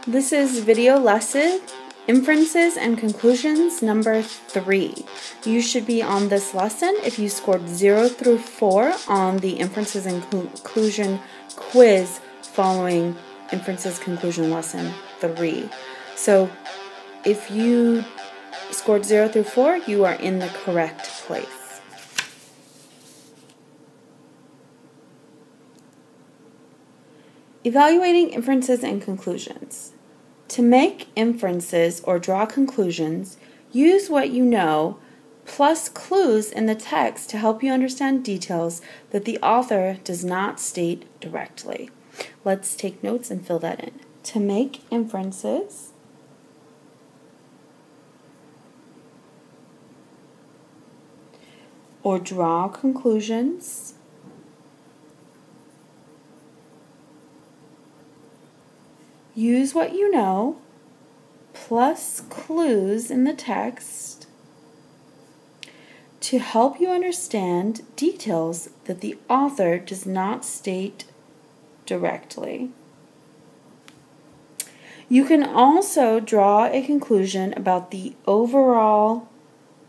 This is video lesson, Inferences and Conclusions number 3. You should be on this lesson if you scored 0 through 4 on the Inferences and Conclusion quiz following Inferences Conclusion lesson 3. So if you scored 0 through 4, you are in the correct place. Evaluating inferences and conclusions. To make inferences or draw conclusions, use what you know plus clues in the text to help you understand details that the author does not state directly. Let's take notes and fill that in. To make inferences, or draw conclusions, use what you know plus clues in the text to help you understand details that the author does not state directly. You can also draw a conclusion about the overall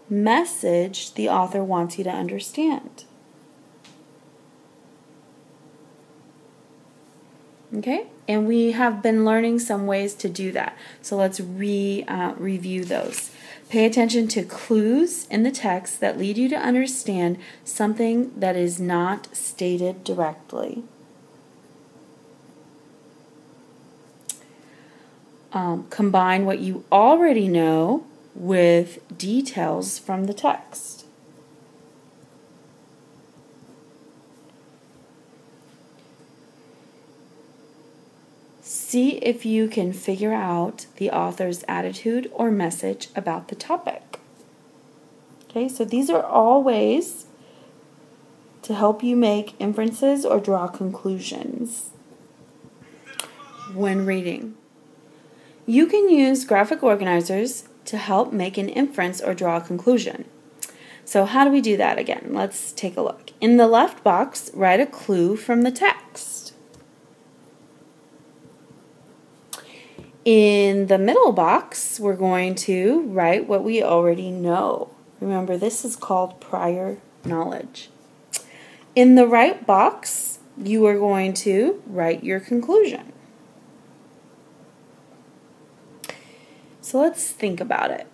message the author wants you to understand. Okay? And we have been learning some ways to do that. So let's review those. Pay attention to clues in the text that lead you to understand something that is not stated directly. Combine what you already know with details from the text. See if you can figure out the author's attitude or message about the topic. Okay, so these are all ways to help you make inferences or draw conclusions when reading. You can use graphic organizers to help make an inference or draw a conclusion. So how do we do that again? Let's take a look. In the left box, write a clue from the text. In the middle box, we're going to write what we already know. Remember, this is called prior knowledge. In the right box, you are going to write your conclusion. So let's think about it.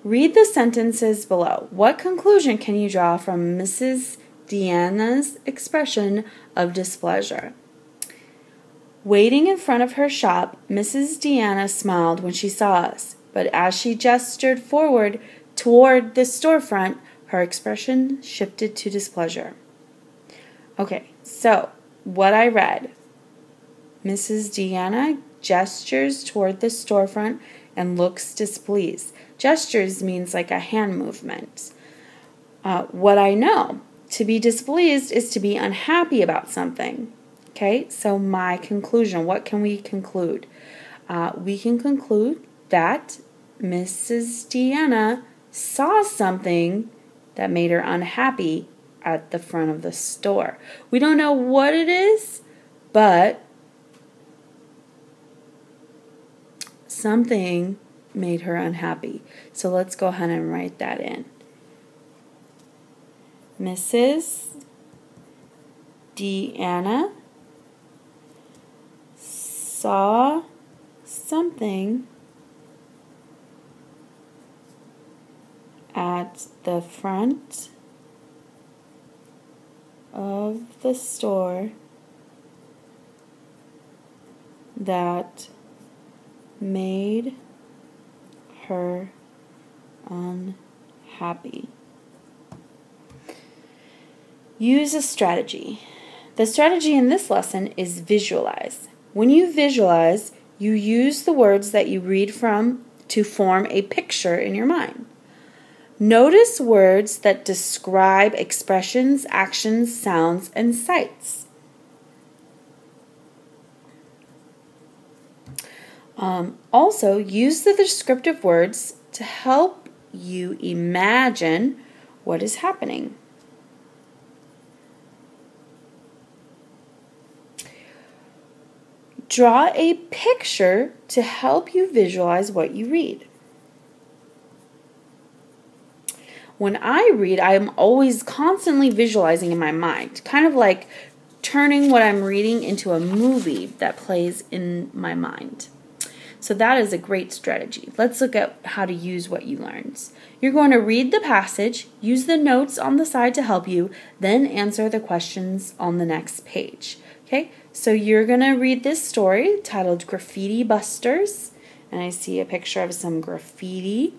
Read the sentences below. What conclusion can you draw from Mrs. Deanna's expression of displeasure? Waiting in front of her shop, Mrs. Deanna smiled when she saw us, but as she gestured forward toward the storefront, her expression shifted to displeasure. Okay, so what I read, Mrs. Deanna gestures toward the storefront and looks displeased. Gestures means like a hand movement. What I know, to be displeased is to be unhappy about something. Okay, so my conclusion, what can we conclude? We can conclude that Mrs. Deanna saw something that made her unhappy at the front of the store. We don't know what it is, but something made her unhappy. So let's go ahead and write that in. Mrs. Deanna saw something at the front of the store that made her unhappy. Use a strategy. The strategy in this lesson is visualize. When you visualize, you use the words that you read from to form a picture in your mind. Notice words that describe expressions, actions, sounds, and sights. Also, use the descriptive words to help you imagine what is happening. Draw a picture to help you visualize what you read. When I read, I'm always constantly visualizing in my mind, kind of like turning what I'm reading into a movie that plays in my mind. So that is a great strategy. Let's look at how to use what you learned. You're going to read the passage, use the notes on the side to help you, then answer the questions on the next page. Okay, so you're going to read this story titled Graffiti Busters, and I see a picture of some graffiti.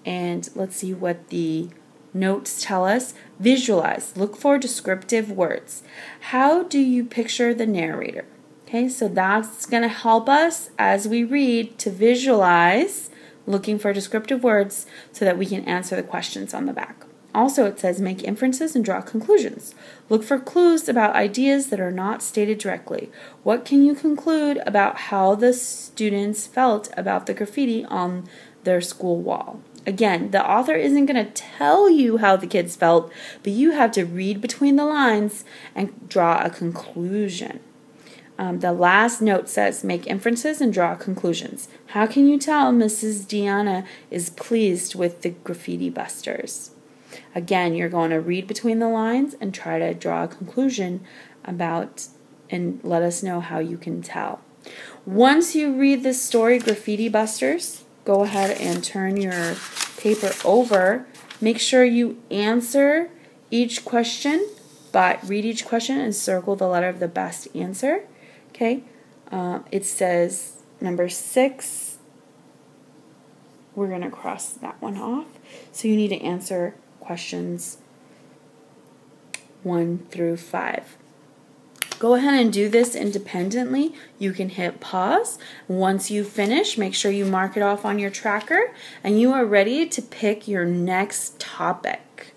And let's see what the notes tell us. Visualize. Look for descriptive words. How do you picture the narrator? Okay, so that's going to help us as we read to visualize, looking for descriptive words so that we can answer the questions on the back. Also, it says make inferences and draw conclusions. Look for clues about ideas that are not stated directly. What can you conclude about how the students felt about the graffiti on their school wall? Again, the author isn't going to tell you how the kids felt, but you have to read between the lines and draw a conclusion. The last note says, make inferences and draw conclusions. How can you tell Mrs. Deanna is pleased with the graffiti busters? Again, you're going to read between the lines and try to draw a conclusion about, and let us know how you can tell. Once you read this story, Graffiti Busters, go ahead and turn your paper over. Make sure you answer each question, but read each question and circle the letter of the best answer. Okay, it says number 6. We're going to cross that one off. So you need to answer questions 1 through 5. Go ahead and do this independently. You can hit pause. Once you finish, make sure you mark it off on your tracker, and you are ready to pick your next topic.